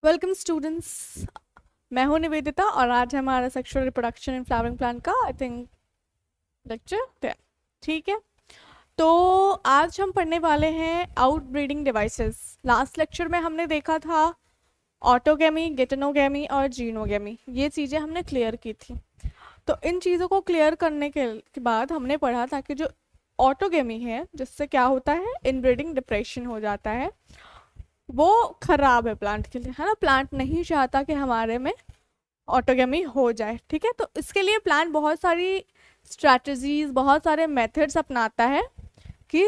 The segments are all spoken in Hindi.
Welcome students. मैं हूं निवेदिता और आज हमारा sexual reproduction in flowering plant का आई थिंक लेक्चर। ठीक है, तो आज हम पढ़ने वाले हैं आउटब्रीडिंग डिवाइसेस। लास्ट लेक्चर में हमने देखा था ऑटोगेमी, गेटेनोगेमी और जीनोगेमी, ये चीज़ें हमने क्लियर की थी। तो इन चीज़ों को क्लियर करने के बाद हमने पढ़ा था कि जो ऑटोगेमी है, जिससे क्या होता है, इनब्रीडिंग डिप्रेशन हो जाता है, वो खराब है प्लांट के लिए, है ना। प्लांट नहीं चाहता कि हमारे में ऑटोगेमी हो जाए। ठीक है, तो इसके लिए प्लांट बहुत सारी स्ट्रैटेजीज, बहुत सारे मेथड्स अपनाता है कि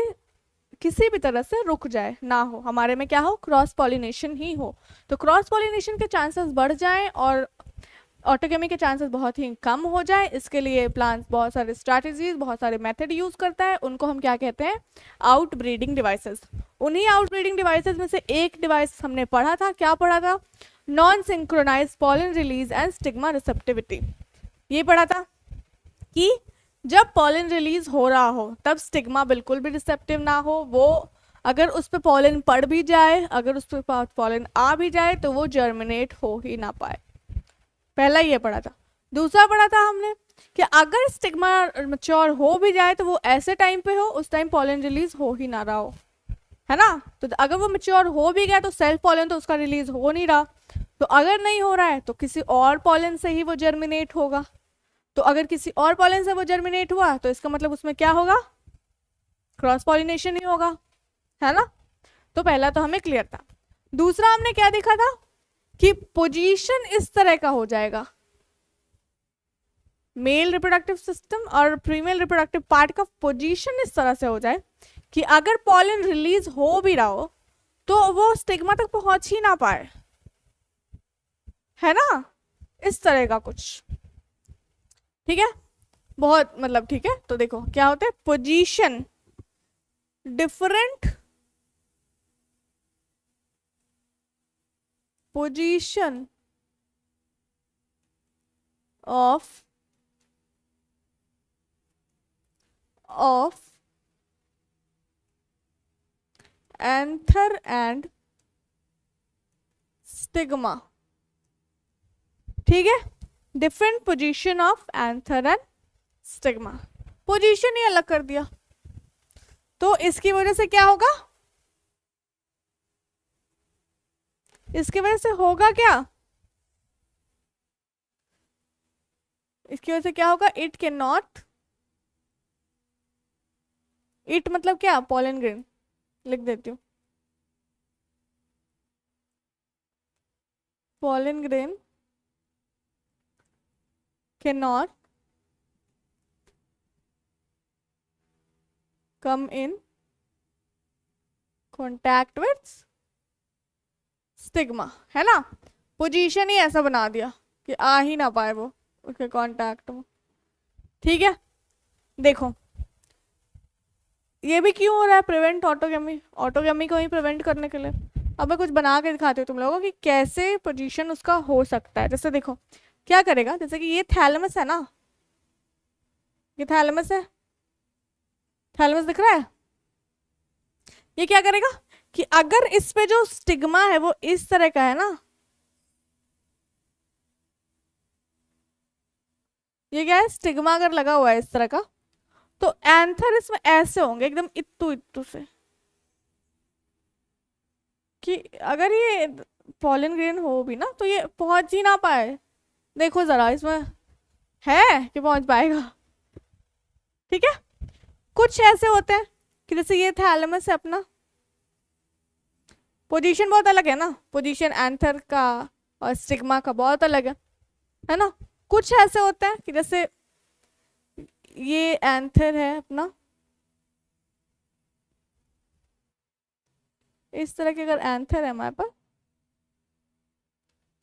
किसी भी तरह से रुक जाए, ना हो हमारे में क्या हो, क्रॉस पॉलिनेशन ही हो। तो क्रॉस पॉलिनेशन के चांसेस बढ़ जाएं और ऑटोगेमी के चांसेस बहुत ही कम हो जाए, इसके लिए प्लांट्स बहुत सारे स्ट्रैटेजीज, बहुत सारे मेथड यूज करता है। उनको हम क्या कहते हैं, आउट ब्रीडिंग डिवाइसेस। उन्हीं आउट ब्रीडिंग डिवाइसेस में से एक डिवाइस हमने पढ़ा था, क्या पढ़ा था, non synchronise pollen release and stigma receptivity. ये पढ़ा था कि जब पॉलन रिलीज हो रहा हो तब स्टिग्मा बिल्कुल भी रिसेप्टिव ना हो, वो अगर उस पर पॉलन पड़ भी जाए, अगर उस पर पॉलन आ भी जाए तो वो जर्मिनेट हो ही ना पाए। पहला ये पढ़ा था। दूसरा पढ़ा था हमने कि अगर स्टिग्मा मैच्योर हो भी जाए तो वो ऐसे टाइम पे हो, उस टाइम पॉलन रिलीज हो ही ना रहा हो, है ना। तो अगर वो मैच्योर हो भी गया तो सेल्फ पॉलन तो उसका रिलीज हो नहीं रहा, तो अगर नहीं हो रहा है तो किसी और पॉलन से ही वो जर्मिनेट होगा। तो अगर किसी और पॉलन से वो जर्मिनेट हुआ तो इसका मतलब उसमें क्या होगा, क्रॉस पॉलिनेशन ही होगा, है ना। तो पहला तो हमें क्लियर था। दूसरा हमने क्या देखा था कि पोजीशन इस तरह का हो जाएगा, मेल रिप्रोडक्टिव सिस्टम और फीमेल रिप्रोडक्टिव पार्ट का पोजीशन इस तरह से हो जाए कि अगर पॉलन रिलीज हो भी रहा हो तो वो स्टिग्मा तक पहुंच ही ना पाए, है ना, इस तरह का कुछ। ठीक है, बहुत मतलब ठीक है। तो देखो क्या होता है, position different, position of anther and stigma. ठीक है, different position of anther and stigma, position ही अलग कर दिया। तो इसकी वजह से क्या होगा, इसकी वजह से होगा क्या, इसकी वजह से क्या होगा, इट कैन नॉट, इट मतलब क्या, पॉलन ग्रेन, लिख देती हूँ, pollen grain can not come in contact with stigma, है ना। पोजीशन ही ऐसा बना दिया कि आ ही ना पाए वो उसके कांटेक्ट में। ठीक है, देखो ये भी क्यों हो रहा है, प्रिवेंट ऑटोगेमी, ऑटोगेमी को ही प्रिवेंट करने के लिए। अब मैं कुछ बना के दिखाती हूँ तुम लोगों को कि कैसे पोजीशन उसका हो सकता है। जैसे देखो क्या करेगा, जैसे कि ये थैलेमस है ना, ये थैलेमस है, थैलेमस दिख रहा है, ये क्या करेगा कि अगर इस पे जो स्टिग्मा है वो इस तरह का है ना, ये क्या है, स्टिग्मा अगर लगा हुआ है इस तरह का, तो एंथर इसमें ऐसे होंगे एकदम इत्तू इत्तू से, कि अगर ये पॉलन ग्रेन हो भी ना तो ये पहुंच ही ना पाए। देखो जरा इसमें है कि पहुंच पाएगा। ठीक है, कुछ ऐसे होते हैं कि जैसे ये थैलेमस है अपना, पोजीशन बहुत अलग है ना, पोजीशन एंथर का और स्टिग्मा का बहुत अलग है ना। कुछ ऐसे होते हैं कि जैसे ये एंथर है अपना, इस तरह के अगर एंथर है हमारे पास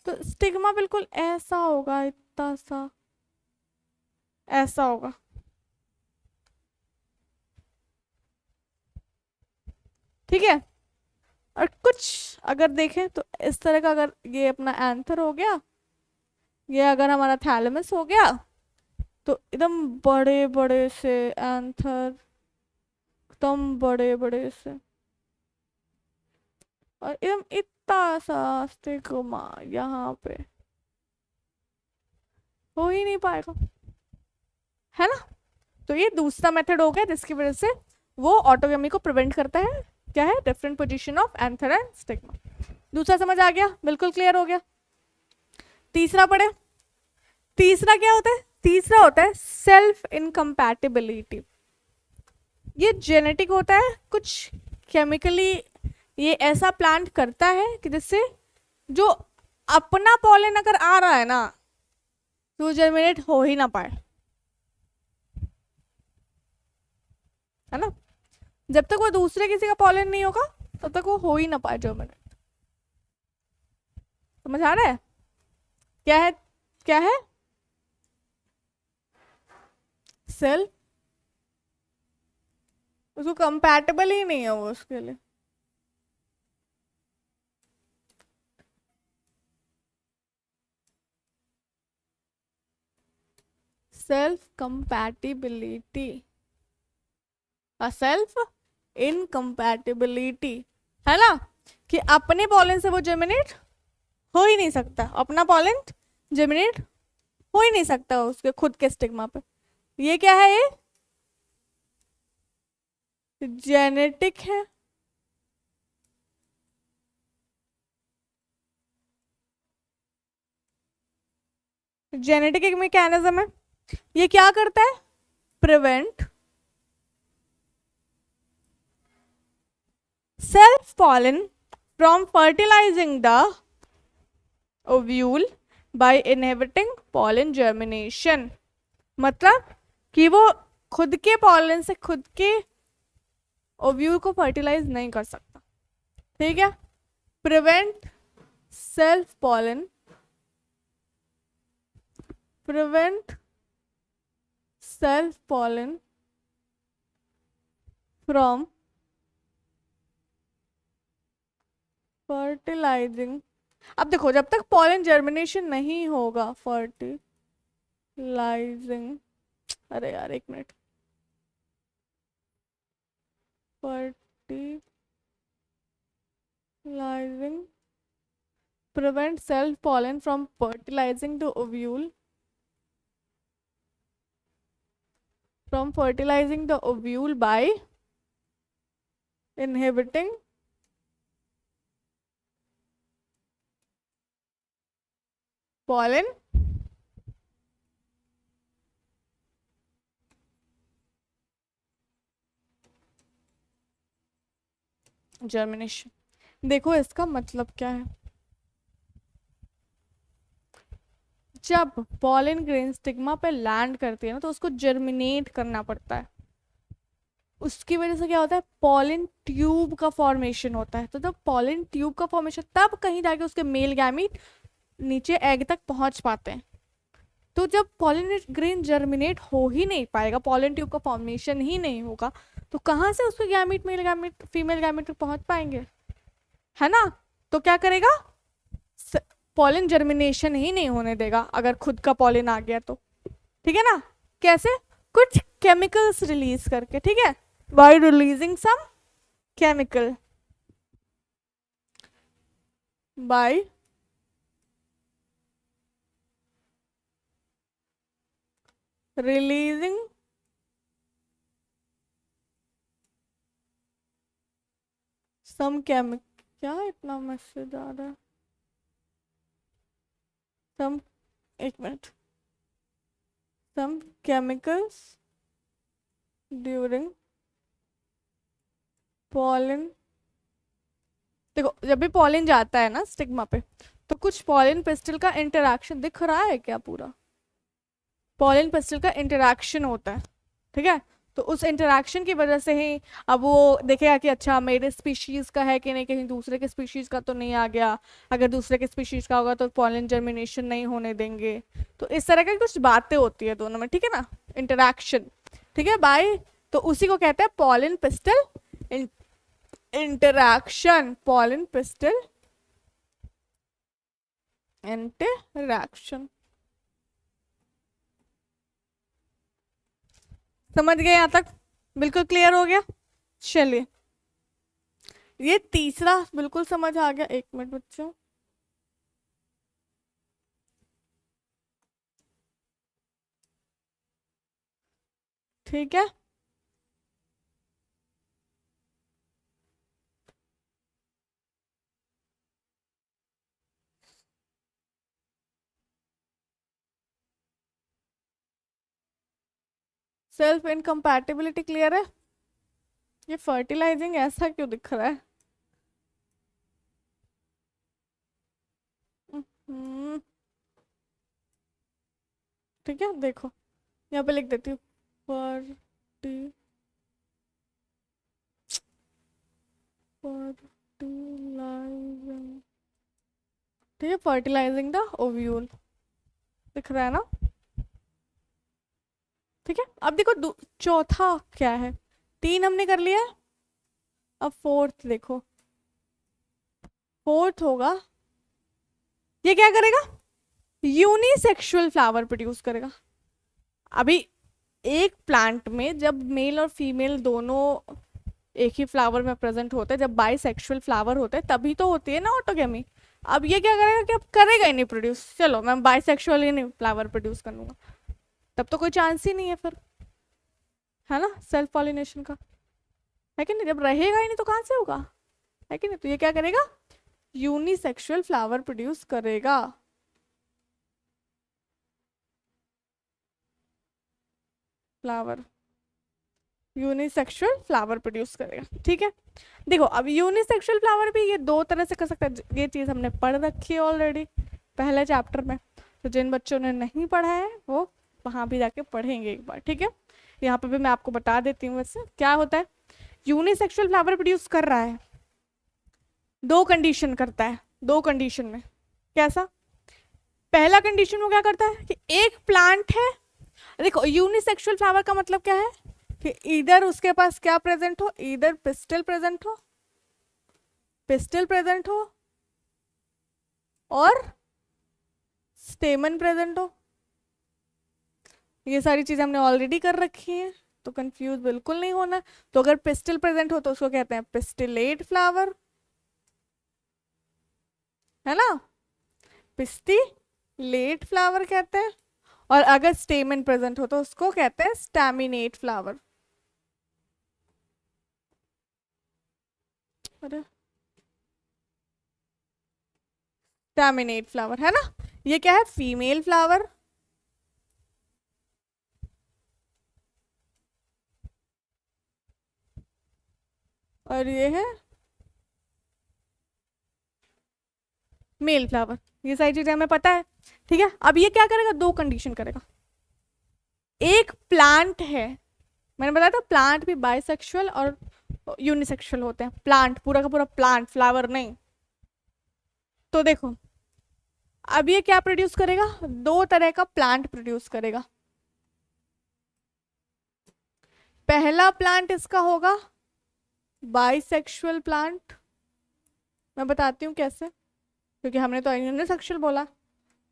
तो स्टिग्मा बिल्कुल ऐसा होगा, इतना सा ऐसा होगा। ठीक है, और कुछ अगर देखें तो इस तरह का, अगर ये अपना एंथर हो गया, ये अगर हमारा थैलेमस हो गया, तो एकदम बड़े बड़े से एंथर, एकदम बड़े बड़े से, और एकदम इतना सा स्टिग्मा यहाँ पे हो ही नहीं पाएगा, है ना। तो ये दूसरा मेथड हो गया जिसकी वजह से वो ऑटोगेमी को प्रिवेंट करता है। क्या है? Different position of anther and stigma. दूसरा समझ आ गया, बिल्कुल क्लियर हो गया। तीसरा पढ़े। तीसरा क्या होता है? तीसरा होता है सेल्फ इनकम्पैटिबिलिटी। ये जेनेटिक होता है, कुछ केमिकली ये ऐसा प्लांट करता है कि जिससे जो अपना पॉलन अगर आ रहा है ना तो जर्मिनेट हो ही ना पाए, है ना। जब तक वो दूसरे किसी का पॉलन नहीं होगा तब तक वो हो ही ना पाए जर्मिनेट। समझ आ रहा है? क्या है? क्या है? सेल्फ, उसको कंपैटिबल ही नहीं है वो उसके लिए। सेल्फ कंपैटिबिलिटी, सेल्फ इनकम्पैटिबिलिटी, है ना, कि अपने पॉलन से वो जर्मिनेट हो ही नहीं सकता, अपना पॉलन जर्मिनेट हो ही नहीं सकता उसके खुद के स्टिग्मा पे। ये क्या है? ये जेनेटिक है। जेनेटिक एक मैकेनिज्म है। ये क्या करता है? Prevent self pollen from fertilising the ovule by inhibiting pollen germination. मतलब कि वो खुद के पॉलन से खुद के ओव्यूल को फर्टिलाइज नहीं कर सकता। ठीक है? Prevent self pollen, prevent self pollen from fertilising. अब देखो, जब तक पॉलन जर्मिनेशन नहीं होगा, फर्टिलाइजिंग, अरे यार एक minute, fertilizing prevent self pollen from fertilizing the ovule, from fertilizing the ovule by inhibiting pollen germination. देखो इसका मतलब क्या है, जब पॉलन ग्रेन स्टिग्मा पे लैंड करती है ना तो उसको जर्मिनेट करना पड़ता है। उसकी वजह से क्या होता है? पॉलन ट्यूब का फॉर्मेशन होता है। तो जब पॉलन ट्यूब का फॉर्मेशन, तब कहीं जाके उसके मेल गैमीट नीचे एग तक पहुंच पाते हैं। तो जब पॉलन ग्रेन जर्मिनेट हो ही नहीं पाएगा, पॉलन ट्यूब का फॉर्मेशन ही नहीं होगा, तो कहाँ से उसके gamete male gamete female gamete तक पहुंच पाएंगे, है ना। तो क्या करेगा? पॉलन जर्मिनेशन ही नहीं होने देगा अगर खुद का पॉलन आ गया तो। ठीक है ना? कैसे? कुछ केमिकल्स रिलीज करके, ठीक है, by releasing some chemical, by releasing some chemical. क्या इतना मैसेज आ रहा है? सम, एक minute, some chemicals during pollen. देखो, जब भी पॉलन जाता है ना स्टिग्मा पे, तो कुछ पॉलन पिस्टल का इंटरैक्शन दिख रहा है क्या? पूरा पॉलन पिस्टल का इंटरैक्शन होता है, ठीक है। तो उस इंटरैक्शन की वजह से ही अब वो देखेगा कि अच्छा मेरे स्पीशीज का है कि नहीं, कहीं दूसरे के स्पीशीज का तो नहीं आ गया। अगर दूसरे के स्पीशीज का होगा तो पॉलन जर्मिनेशन नहीं होने देंगे। तो इस तरह की कुछ बातें होती है दोनों में, ठीक है ना, इंटरैक्शन। ठीक है बाय, तो उसी को कहते हैं pollen pistol interaction, pollen pistol interaction. समझ गए यहाँ तक? बिल्कुल क्लियर हो गया? चलिए ये तीसरा बिल्कुल समझ आ गया। एक मिनट बच्चों, ठीक है। सेल्फ इनकम्पैटिबिलिटी क्लियर है। ये फर्टिलाइजिंग ऐसा क्यों दिख रहा है? हम्म, ठीक है, देखो यहाँ पे लिख देती हूँ फर्टिलाइजिंग, ठीक है, फर्टिलाइजिंग द ओव्यूल, दिख रहा है ना? ठीक है, अब देखो चौथा क्या है? 3 हमने कर लिया है, अब फोर्थ देखो। फोर्थ होगा, ये क्या करेगा? यूनिसेक्सुअल फ्लावर प्रोड्यूस करेगा। अभी एक प्लांट में जब मेल और फीमेल दोनों एक ही फ्लावर में प्रेजेंट होते हैं, जब बाइसेक्सुअल फ्लावर होते हैं तभी तो होती है ना ऑटोगेमी। अब ये क्या करेगा कि अब करेगा ही नहीं प्रोड्यूस, चलो मैं बाइसेक्सुअल ही नहीं फ्लावर प्रोड्यूस कर लूंगा, तब तो कोई चांस ही नहीं है फिर, है ना, सेल्फ पॉलिनेशन का, है कि नहीं? जब रहेगा ही नहीं तो कहाँ से होगा, है कि नहीं? तो ये क्या करेगा? यूनिसेक्सुअल फ्लावर प्रोड्यूस करेगा। फ्लावर, यूनिसेक्सुअल फ्लावर प्रोड्यूस करेगा, ठीक है। देखो अब यूनिसेक्सुअल फ्लावर भी ये 2 तरह से कर सकता है, ये चीज़ हमने पढ़ रखी है ऑलरेडी पहले चैप्टर में, तो जिन बच्चों ने नहीं पढ़ा है वो वहाँ भी जाके पढ़ेंगे एक बार, ठीक है। यहाँ पे भी मैं आपको बता देती हूँ वैसे क्या होता है। यूनिसेक्सुअल फ्लावर प्रोड्यूस कर रहा है, 2 कंडीशन करता है, 2 कंडीशन में। कैसा? पहला कंडीशन वो क्या करता है कि एक प्लांट है, देखो यूनिसेक्सुअल फ्लावर का मतलब क्या है कि इधर उसके पास क्या प्रेजेंट हो, इधर पिस्टल प्रेजेंट हो, पिस्टल प्रेजेंट हो और स्टेमन प्रेजेंट हो। ये सारी चीजें हमने ऑलरेडी कर रखी हैं, तो कंफ्यूज बिल्कुल नहीं होना। तो अगर पिस्टल प्रेजेंट हो तो उसको कहते हैं पिस्टिलेट फ्लावर, है ना, पिस्टिलेट फ्लावर कहते हैं। और अगर स्टेमन प्रेजेंट हो तो उसको कहते हैं स्टैमिनेट फ्लावर। अरे स्टैमिनेट फ्लावर, है ना। ये क्या है? फीमेल फ्लावर, और ये है मेल फ्लावर। ये सारी चीजें हमें पता है, ठीक है। अब ये क्या करेगा? 2 कंडीशन करेगा। एक प्लांट है, मैंने बताया था प्लांट भी बाइसेक्सुअल और यूनिसेक्सुअल होते हैं, प्लांट पूरा का पूरा प्लांट, फ्लावर नहीं। तो देखो अब ये क्या प्रोड्यूस करेगा? 2 तरह का प्लांट प्रोड्यूस करेगा। पहला प्लांट इसका होगा बाइसेक्सुअल प्लांट, मैं बताती हूँ कैसे, क्योंकि हमने तो यूनिसेक्सुअल बोला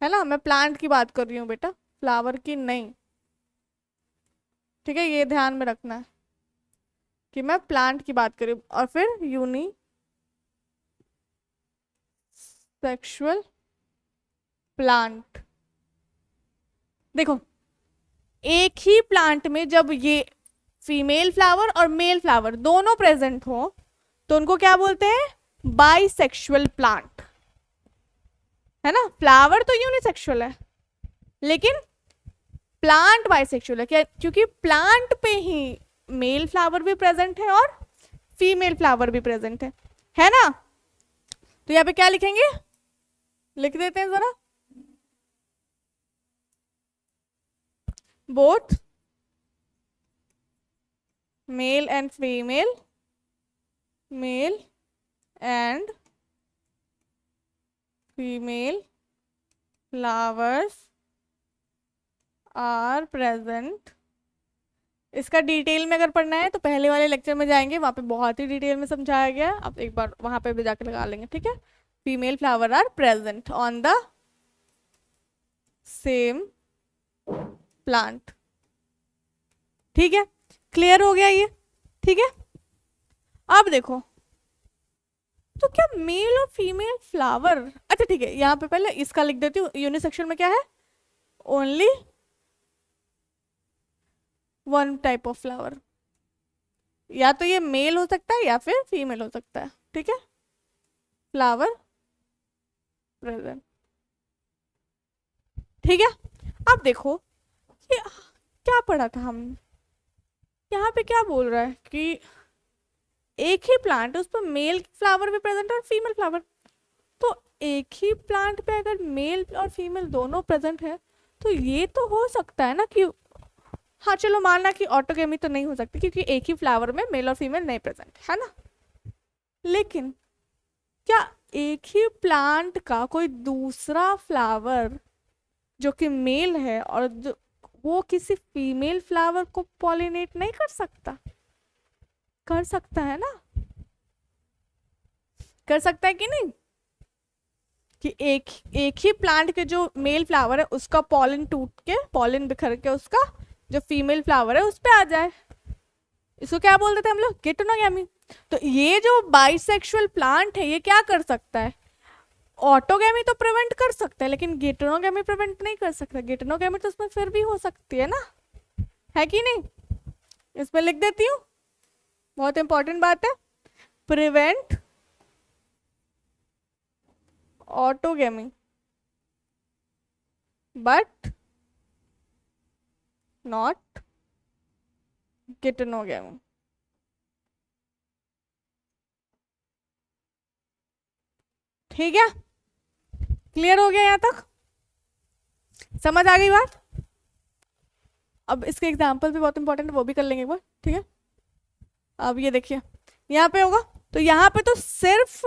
है ना, मैं प्लांट की बात कर रही हूँ बेटा, फ्लावर की नहीं, ठीक है। ये ध्यान में रखना है कि मैं प्लांट की बात कर रही हूँ। और फिर यूनिसेक्सुअल प्लांट, देखो एक ही प्लांट में जब ये फीमेल फ्लावर और मेल फ्लावर दोनों प्रेजेंट हो तो उनको क्या बोलते हैं? बाइसेक्सुअल प्लांट, है ना। फ्लावर तो यूनिसेक्सुअल है लेकिन प्लांट बाइसेक्सुअल है, क्या? क्योंकि प्लांट पे ही मेल फ्लावर भी प्रेजेंट है और फीमेल फ्लावर भी प्रेजेंट है ना। तो यहाँ पे क्या लिखेंगे? लिख देते हैं जरा, both male and female, male and female flowers are present. इसका डिटेल में अगर पढ़ना है तो पहले वाले लेक्चर में जाएंगे, वहां पे बहुत ही डिटेल में समझाया गया है, आप एक बार वहां पे भी जाके लगा लेंगे, ठीक है। Female flower are present on the same plant, ठीक है। क्लियर हो गया ये? ठीक है। अब देखो तो क्या मेल और फीमेल फ्लावर, अच्छा ठीक है, यहाँ पे पहले इसका लिख देती हूँ, यूनिसेक्सुअल में क्या है, only one type of flower, या तो ये मेल हो सकता है या फिर फीमेल हो सकता है, ठीक है, फ्लावर प्रेजेंट, ठीक है। अब देखो कि क्या पढ़ा था हम, यहाँ पे क्या बोल रहा है कि एक ही प्लांट है उस पर मेल फ्लावर भी प्रेजेंट है और फीमेल फ्लावर, तो एक ही प्लांट पे अगर मेल और फीमेल दोनों प्रेजेंट है तो ये तो हो सकता है ना कि, हाँ चलो मानना कि ऑटोगेमी तो नहीं हो सकती क्योंकि एक ही फ्लावर में मेल और फीमेल नहीं प्रेजेंट है ना, लेकिन क्या एक ही प्लांट का कोई दूसरा फ्लावर जो कि मेल है और जो वो किसी फीमेल फ्लावर को पॉलिनेट नहीं कर सकता, कर सकता है ना, कर सकता है कि नहीं, कि एक एक ही प्लांट के जो मेल फ्लावर है उसका पॉलन टूट के, पॉलन बिखर के उसका जो फीमेल फ्लावर है उस पे आ जाए, इसको क्या बोल देते हैं हम लोग, गेटोनोगैमी। तो ये जो बाइसेक्सुअल प्लांट है ये क्या कर सकता है, ऑटोगैमी तो प्रिवेंट कर सकता है लेकिन गेटोनोगैमी प्रिवेंट नहीं कर सकता, गेटोनोगैमी तो उसमें फिर भी हो सकती है ना, है कि नहीं, इसमें लिख देती हूँ, बहुत इंपॉर्टेंट बात है, प्रिवेंट ऑटोगैमी बट नॉट गेटोनोगैमी, ठीक है, क्लियर हो गया यहाँ तक, समझ आ गई बात। अब इसके एग्जाम्पल भी बहुत इंपॉर्टेंट है वो भी कर लेंगे एक बार, ठीक है। अब ये देखिए यहाँ पे होगा, तो यहाँ पे तो सिर्फ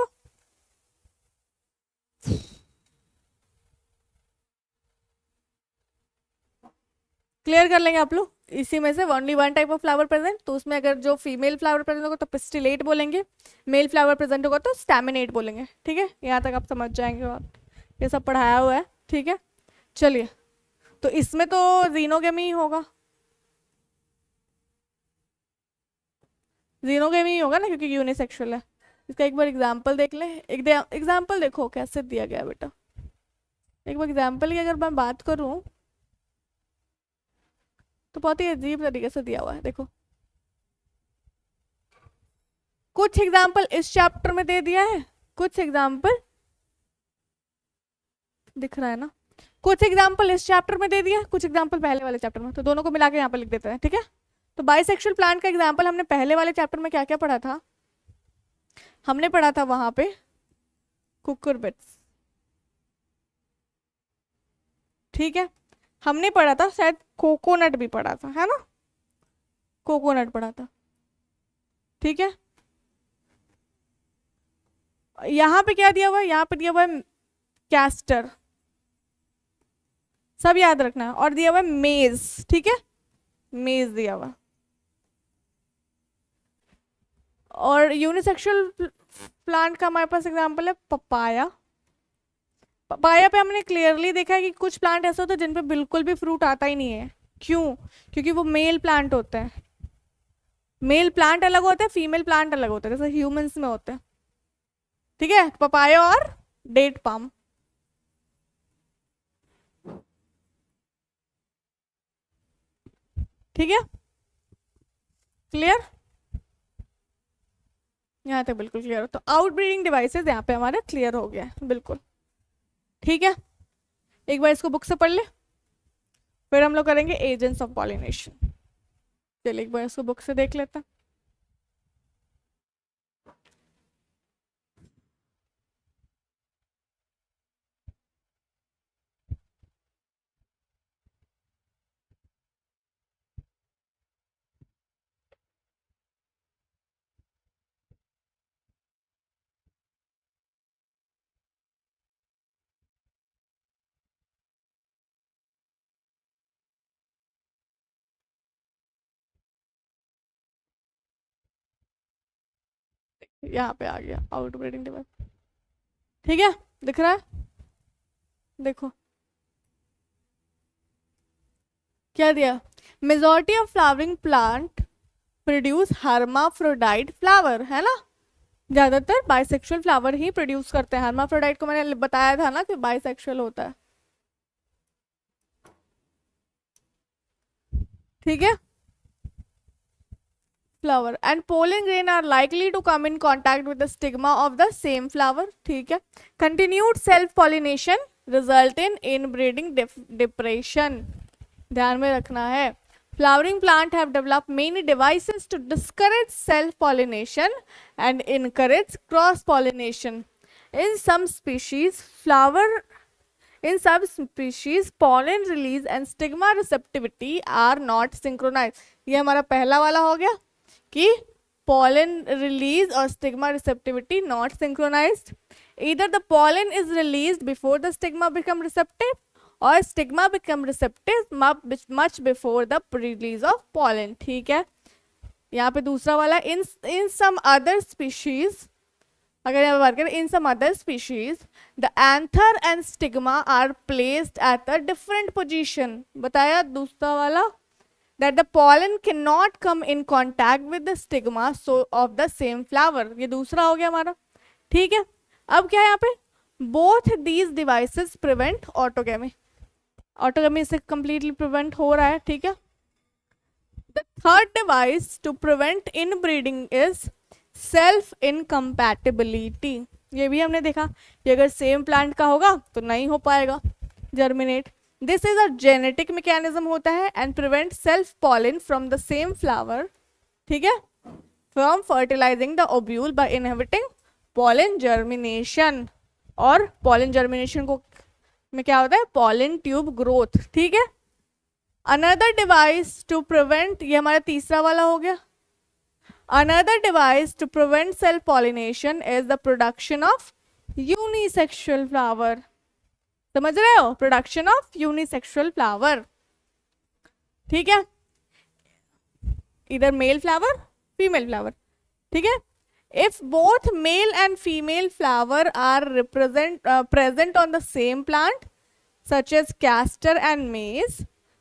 क्लियर कर लेंगे आप लोग, इसी में से only one type of flower present, तो उसमें अगर जो फीमेल फ्लावर प्रेजेंट होगा तो पिस्टिलेट बोलेंगे, मेल फ्लावर प्रेजेंट होगा तो स्टैमिनेट बोलेंगे, ठीक है, यहाँ तक आप समझ जाएंगे और ये सब पढ़ाया हुआ है, ठीक है। चलिए, तो इसमें तो जीनोगेमी होगा, जीनोगेमी ही होगा ना क्योंकि यूनिसेक्सुअल है। इसका एक बार एग्जाम्पल देख ले, एक एग्जाम्पल देखो कैसे दिया गया बेटा, एक बार एग्जाम्पल की अगर मैं बात करूं तो बहुत ही अजीब तरीके से दिया हुआ है, देखो कुछ एग्जाम्पल इस चैप्टर में दे दिया है, कुछ एग्जाम्पल दिख रहा है ना, कुछ एग्जाम्पल इस चैप्टर में दे दिया, कुछ एग्जाम्पल पहले वाले चैप्टर में, तो दोनों को मिला के यहाँ पे लिख देते हैं, ठीक है। तो बाइसेक्सुअल प्लांट का एग्जाम्पल हमने पहले वाले चैप्टर में क्या क्या पढ़ा था, हमने पढ़ा था वहां पे कुकुरबिट्स, ठीक है, हमने पढ़ा था शायद कोकोनट भी पढ़ा था, है ना, कोकोनट पढ़ा था, ठीक है। यहाँ पे क्या दिया हुआ है, यहाँ पे दिया हुआ है कैस्टर, सब याद रखना है, और दिया हुआ है मेज, ठीक है, मेज दिया हुआ, और यूनिसेक्सुअल प्लांट का हमारे पास एग्जांपल है पपाया, पपाया पे हमने क्लियरली देखा है कि कुछ प्लांट ऐसे होते हैं जिन पे बिल्कुल भी फ्रूट आता ही नहीं है, क्यों, क्योंकि वो मेल प्लांट होते हैं, मेल प्लांट अलग होते हैं, फीमेल प्लांट अलग होते हैं, जैसे ह्यूमंस में होते हैं, ठीक है, पपाया और डेट पाम, ठीक है, क्लियर, यहाँ तक बिल्कुल क्लियर हो, तो आउटब्रीडिंग डिवाइसेस यहाँ पे हमारा क्लियर हो गया है बिल्कुल, ठीक है। एक बार इसको बुक से पढ़ ले, फिर हम लोग करेंगे एजेंट्स ऑफ पॉलिनेशन, चलिए एक बार इसको बुक से देख लेते हैं। यहाँ पे आ गया आउटब्रीडिंग डिवाइस, ठीक है, दिख रहा है, देखो क्या दिया, majority of flowering plant produce hermaphrodite flower, है ना, ज्यादातर बाइसेक्सुअल फ्लावर ही प्रोड्यूस करते हैं। हर्माफ्रोडाइट को मैंने बताया था ना कि बाइसेक्सुअल होता है, ठीक है। flower and pollen grain are likely to come in contact with the stigma of the same flower, ठीक है। continued self pollination result in inbreeding depression, ध्यान में रखना है। flowering plant have developed many devices to discourage self pollination and encourage cross pollination. in some species flower In some species, pollen release and stigma receptivity are not synchronized. ये हमारा पहला वाला हो गया कि pollen release और stigma receptivity not synchronized. Either the pollen is released before the stigma become receptive or stigma become receptive much before the release of pollen. ठीक है। यहाँ पे दूसरा वाला in some other species, अगर यहाँ बात करें in some other species the anther and stigma are placed at a different position. बताया दूसरा वाला that the pollen can not come in contact with the stigma so of the same flower. ये दूसरा हो गया हमारा, ठीक है। अब क्या है यहाँ पे, both these devices prevent autogamy, autogamy से कंप्लीटली प्रिवेंट हो रहा है, ठीक है। The third device to prevent inbreeding is self incompatibility. ये भी हमने देखा कि अगर सेम प्लांट का होगा तो नहीं हो पाएगा germinate. This is a genetic mechanism होता है and prevent self pollen from the same flower, ठीक है, from fertilising the ovule by inhibiting pollen germination. और पॉलिन जर्मिनेशन को में क्या होता है, पॉलिन ट्यूब ग्रोथ, ठीक है। अनदर डिवाइस टू प्रिवेंट, ये हमारा तीसरा वाला हो गया। Another device to prevent self pollination is the production of unisexual flower. समझ रहे हो, production of unisexual flower, ठीक है। Either male flower, female flower, ठीक है। If both male and female flower are present on the same plant, such as castor and maize,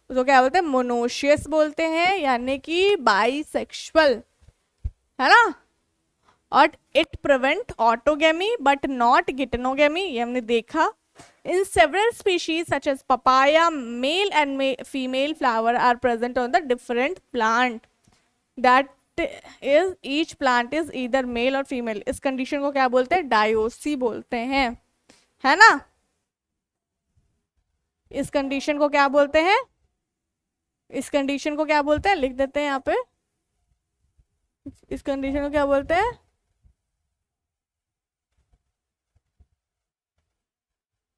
उसको क्या बोलते हैं, मोनोशियस बोलते हैं, यानी कि बाइसेक्सुअल, है ना। और it prevent autogamy but not geitonogamy, ये हमने देखा। In several species such as papaya, male and female flower are present on the different plant, that is each plant is either male और फीमेल। इस कंडीशन को क्या बोलते हैं, डायोसी बोलते हैं, है ना। इस कंडीशन को क्या बोलते हैं, इस कंडीशन को क्या बोलते हैं, लिख देते हैं यहाँ पे। इस कंडीशन को क्या बोलते हैं,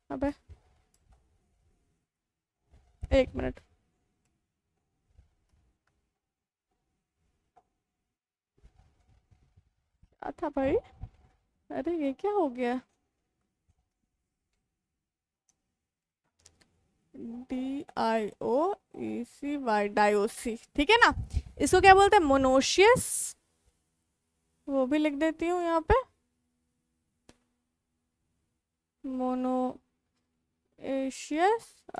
अबे एक मिनट, क्या था भाई, अरे ये क्या हो गया, DIOECY, डायोसी, ठीक है ना। इसको क्या बोलते हैं, मोनोशियस, वो भी लिख देती हूँ यहाँ पे, मोनोएशियस,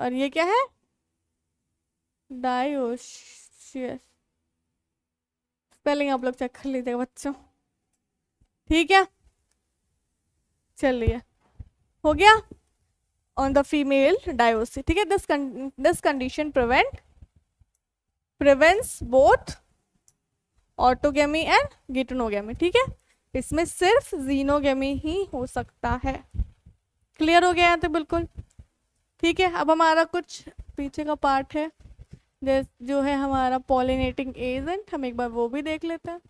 और ये क्या है, डायोशियस। स्पेलिंग आप लोग चेक कर लीजिएगा बच्चों, ठीक है। चलिए हो गया, ऑन द फीमेल डायोसी, ठीक है। This condition prevents both autogamy and geitonogamy, ठीक है। इसमें सिर्फ जीनोगेमी ही हो सकता है। क्लियर हो गया है तो बिल्कुल, ठीक है। अब हमारा कुछ पीछे का पार्ट है जो है हमारा पॉलिनेटिंग एजेंट, हम एक बार वो भी देख लेते हैं।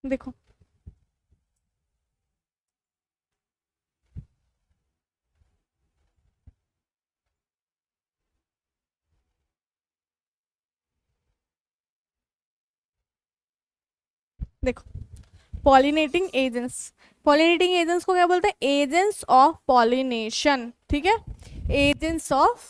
देखो देखो, पॉलिनेटिंग एजेंट्स को क्या बोलते हैं, एजेंट्स ऑफ पॉलिनेशन, ठीक है। एजेंट्स ऑफ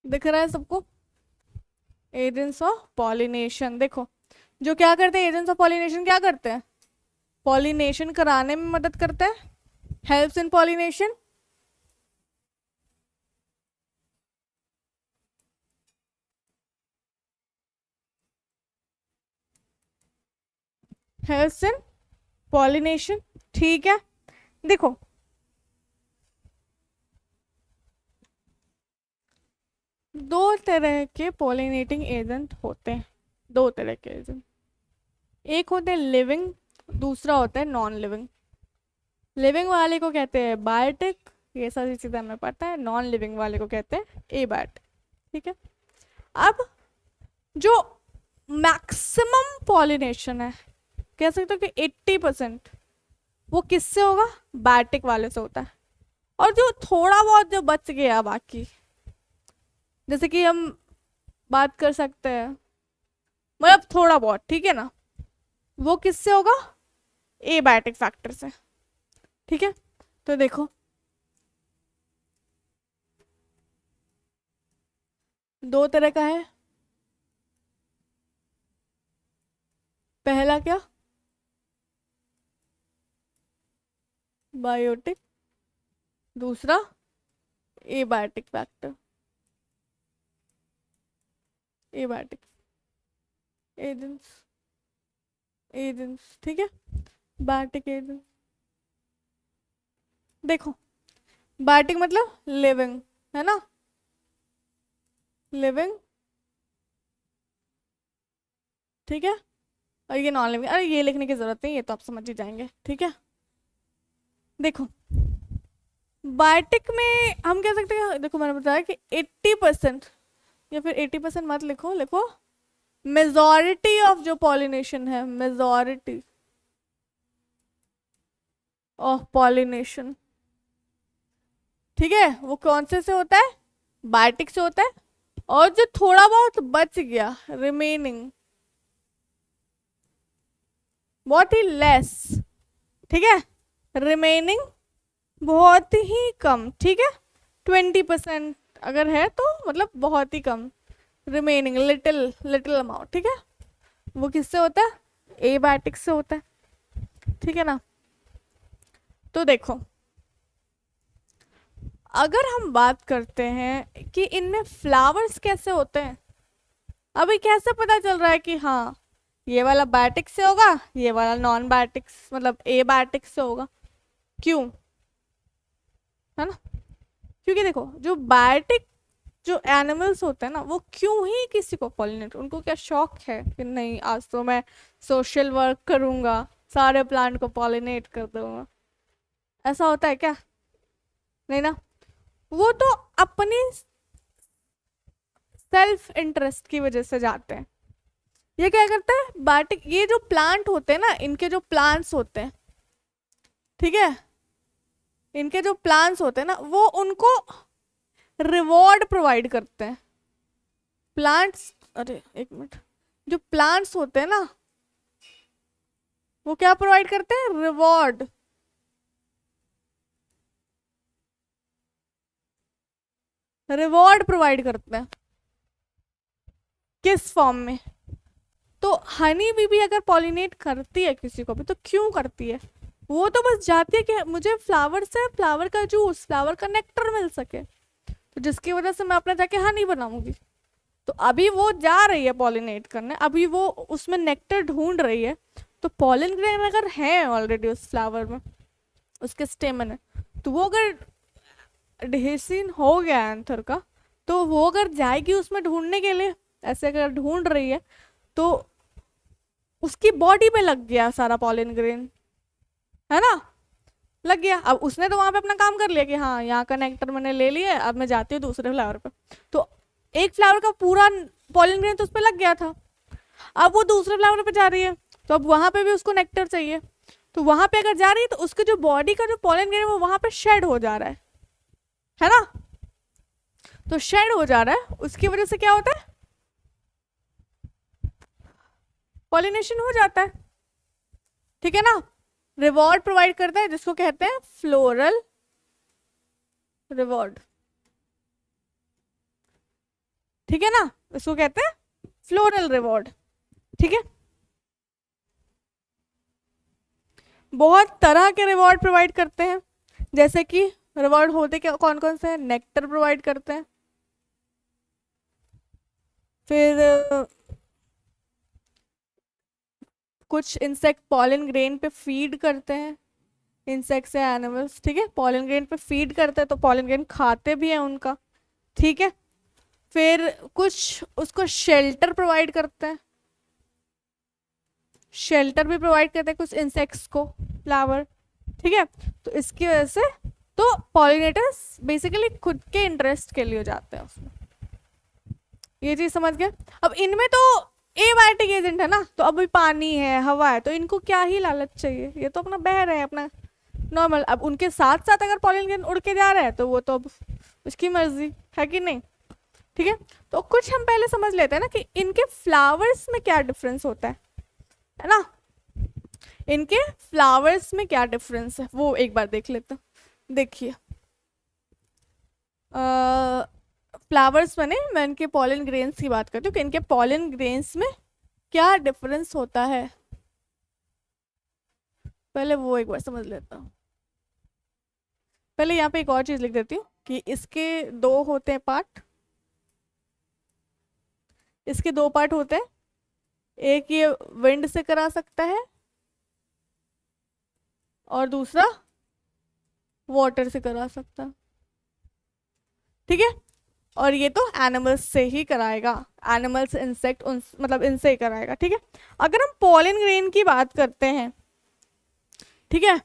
दिख रहा है सबको? Agents of pollination. देखो जो क्या करते हैं एजेंट्स ऑफ पॉलिनेशन, क्या करते हैं? पॉलिनेशन कराने में मदद करते हैं, helps in pollination. Helps in pollination, ठीक है। देखो दो तरह के पॉलिनेटिंग एजेंट होते हैं, दो तरह के एजेंट। एक होते हैं लिविंग, दूसरा होता है नॉन लिविंग। लिविंग वाले को कहते हैं बायोटिक, ये सारी चीज़ें हमें पता है। नॉन लिविंग वाले को कहते हैं एबायोटिक, ठीक है। अब जो मैक्सिमम पॉलिनेशन है, कह सकते हो कि 80%, वो किससे होगा? बायोटिक वाले से होता है। और जो थोड़ा बहुत जो बच गया बाकी, जैसे कि हम बात कर सकते हैं, मतलब थोड़ा बहुत, ठीक है ना, वो किससे होगा? एबायोटिक फैक्टर से, ठीक है। तो देखो दो तरह का है। पहला क्या? बायोटिक, दूसरा abiotic factor. Abiotic agents, agents, ठीक है। बायोटिक एजेंट, देखो बायोटिक मतलब लिविंग, है ना, लिविंग, ठीक है। और ये नॉन लिविंग, अरे ये लिखने की जरूरत नहीं, ये तो आप समझ ही जाएंगे, ठीक है। देखो बायोटिक में हम कह सकते हैं, देखो मैंने बताया कि 80%, या फिर 80% मत लिखो, लिखो मेजॉरिटी ऑफ जो पॉलिनेशन है, मेजॉरिटी ऑफ पॉलिनेशन, ठीक है, वो कौन से होता है? बायोटिक से होता है। और जो थोड़ा बहुत बच गया, रिमेनिंग, बहुत ही लेस, ठीक है, रिमेनिंग बहुत ही कम, ठीक है। 20% अगर है तो मतलब बहुत ही कम, रिमेनिंग लिटिल लिटिल अमाउंट, ठीक है, वो किससे होता है? एबायोटिक से होता है, ठीक है ना। तो देखो अगर हम बात करते हैं कि इनमें फ्लावर्स कैसे होते हैं, अभी कैसे पता चल रहा है कि हाँ ये वाला बायोटिक से होगा, ये वाला नॉन बायोटिक मतलब एबायोटिक से होगा? क्यों? है ना, क्योंकि देखो जो बायोटिक जो एनिमल्स होते हैं ना, वो क्यों ही किसी को पॉलिनेट, उनको क्या शौक है कि नहीं आज तो मैं सोशल वर्क करूंगा, सारे प्लांट को पॉलिनेट कर दूंगा, ऐसा होता है क्या? नहीं ना, वो तो अपनी सेल्फ इंटरेस्ट की वजह से जाते हैं। ये क्या करते हैं बायोटिक, ये जो प्लांट होते हैं ना, इनके जो प्लांट्स होते हैं, ठीक है, इनके जो प्लांट्स होते हैं ना, वो उनको रिवॉर्ड प्रोवाइड करते हैं। प्लांट्स, अरे एक मिनट, जो प्लांट्स होते हैं ना, वो क्या प्रोवाइड करते हैं? रिवॉर्ड। रिवॉर्ड प्रोवाइड करते हैं किस फॉर्म में? तो हनी बी भी अगर पॉलिनेट करती है किसी को भी, तो क्यों करती है? वो तो बस जाती है कि मुझे फ्लावर से फ्लावर का जूस, फ्लावर का नेक्टर मिल सके, तो जिसकी वजह से मैं अपना जाके हनी बनाऊंगी। तो अभी वो जा रही है पॉलिनेट करने, अभी वो उसमें नेक्टर ढूंढ रही है। तो पॉलिन ग्रेन अगर है ऑलरेडी उस फ्लावर में, उसके स्टेमन में, तो वो अगर एडहेसिन हो गया एंथर का, तो वो अगर जाएगी उसमें ढूंढने के लिए, ऐसे अगर ढूंढ रही है, तो उसकी बॉडी में लग गया सारा पॉलिन ग्रेन, है ना, लग गया। अब उसने तो वहां पे अपना काम कर लिया कि हाँ यहाँ का नेक्टर मैंने ले लिया, अब मैं जाती हूँ दूसरे फ्लावर पे। तो एक फ्लावर का पूरा पॉलिन ग्रेन तो उस पर लग गया था, अब वो दूसरे फ्लावर पे जा रही है, तो अब वहां पे भी उसको नेक्टर चाहिए। तो वहां पे अगर जा रही है तो उसके जो बॉडी का जो पॉलिन ग्रेन वो वहां पे शेड हो जा रहा है ना। तो शेड हो जा रहा है, उसकी वजह से क्या होता है? पॉलिनेशन हो जाता है, ठीक है ना। रिवॉर्ड प्रोवाइड करता है जिसको कहते हैं फ्लोरल रिवॉर्ड। ठीक है ना, इसको कहते हैं फ्लोरल रिवॉर्ड। ठीक है, बहुत तरह के रिवॉर्ड प्रोवाइड करते हैं, जैसे कि रिवॉर्ड होते क्या कौन कौन से हैं, नेक्टर प्रोवाइड करते हैं, फिर कुछ इंसेक्ट पॉलन ग्रेन पे फीड करते हैं, इंसेक्ट्स या एनिमल्स, ठीक है, पॉलन ग्रेन पे फीड करते हैं तो पॉलन ग्रेन खाते भी हैं उनका। ठीक है, फिर कुछ उसको शेल्टर प्रोवाइड करते हैं, शेल्टर भी प्रोवाइड करते हैं कुछ इंसेक्ट्स को, फ्लावर। ठीक है, तो इसकी वजह से तो पॉलिनेटर्स बेसिकली खुद के इंटरेस्ट के लिए हो जाते हैं उसमें, ये चीज समझ गए। अब इनमें तो एबायोटिक एजेंट है ना, तो अभी पानी है, हवा है, तो इनको क्या ही लालच चाहिए, ये तो अपना बह रहे हैं अपना नॉर्मल। अब उनके साथ साथ अगर पॉलन ग्रेन उड़ के जा रहा है तो वो तो अब उसकी मर्जी है कि नहीं। ठीक है, तो कुछ हम पहले समझ लेते हैं ना कि इनके फ्लावर्स में क्या डिफरेंस होता है ना, इनके फ्लावर्स में क्या डिफरेंस है वो एक बार देख लेते हैं। देखिए, फ्लावर्स बने, मैं इनके पॉलन ग्रेन्स की बात करती हूँ कि इनके पॉलन ग्रेन्स में क्या डिफरेंस होता है, पहले वो एक बार समझ लेता हूँ। पहले यहाँ पे एक और चीज लिख देती हूँ कि इसके दो होते हैं पार्ट, इसके दो पार्ट होते हैं, एक ये विंड से करा सकता है और दूसरा वाटर से करा सकता है। ठीक है, और ये तो एनिमल्स से ही कराएगा, एनिमल्स इंसेक्ट मतलब इनसे ही कराएगा। ठीक है, अगर हम पॉलन ग्रेन की बात करते हैं, ठीक है,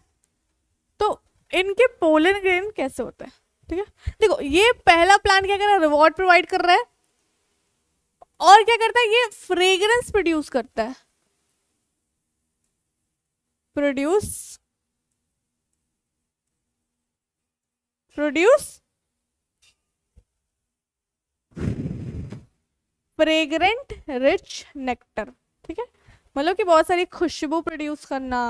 तो इनके पोलन ग्रेन कैसे होते हैं। ठीक है, देखो ये पहला प्लांट क्या कर रहा है, रिवॉर्ड प्रोवाइड कर रहा है, और क्या करता है, ये फ्रेग्रेंस प्रोड्यूस करता है, प्रोड्यूस फ्रेग्रेंट रिच नेक्टर। ठीक है, मतलब कि बहुत सारी खुशबू प्रोड्यूस करना,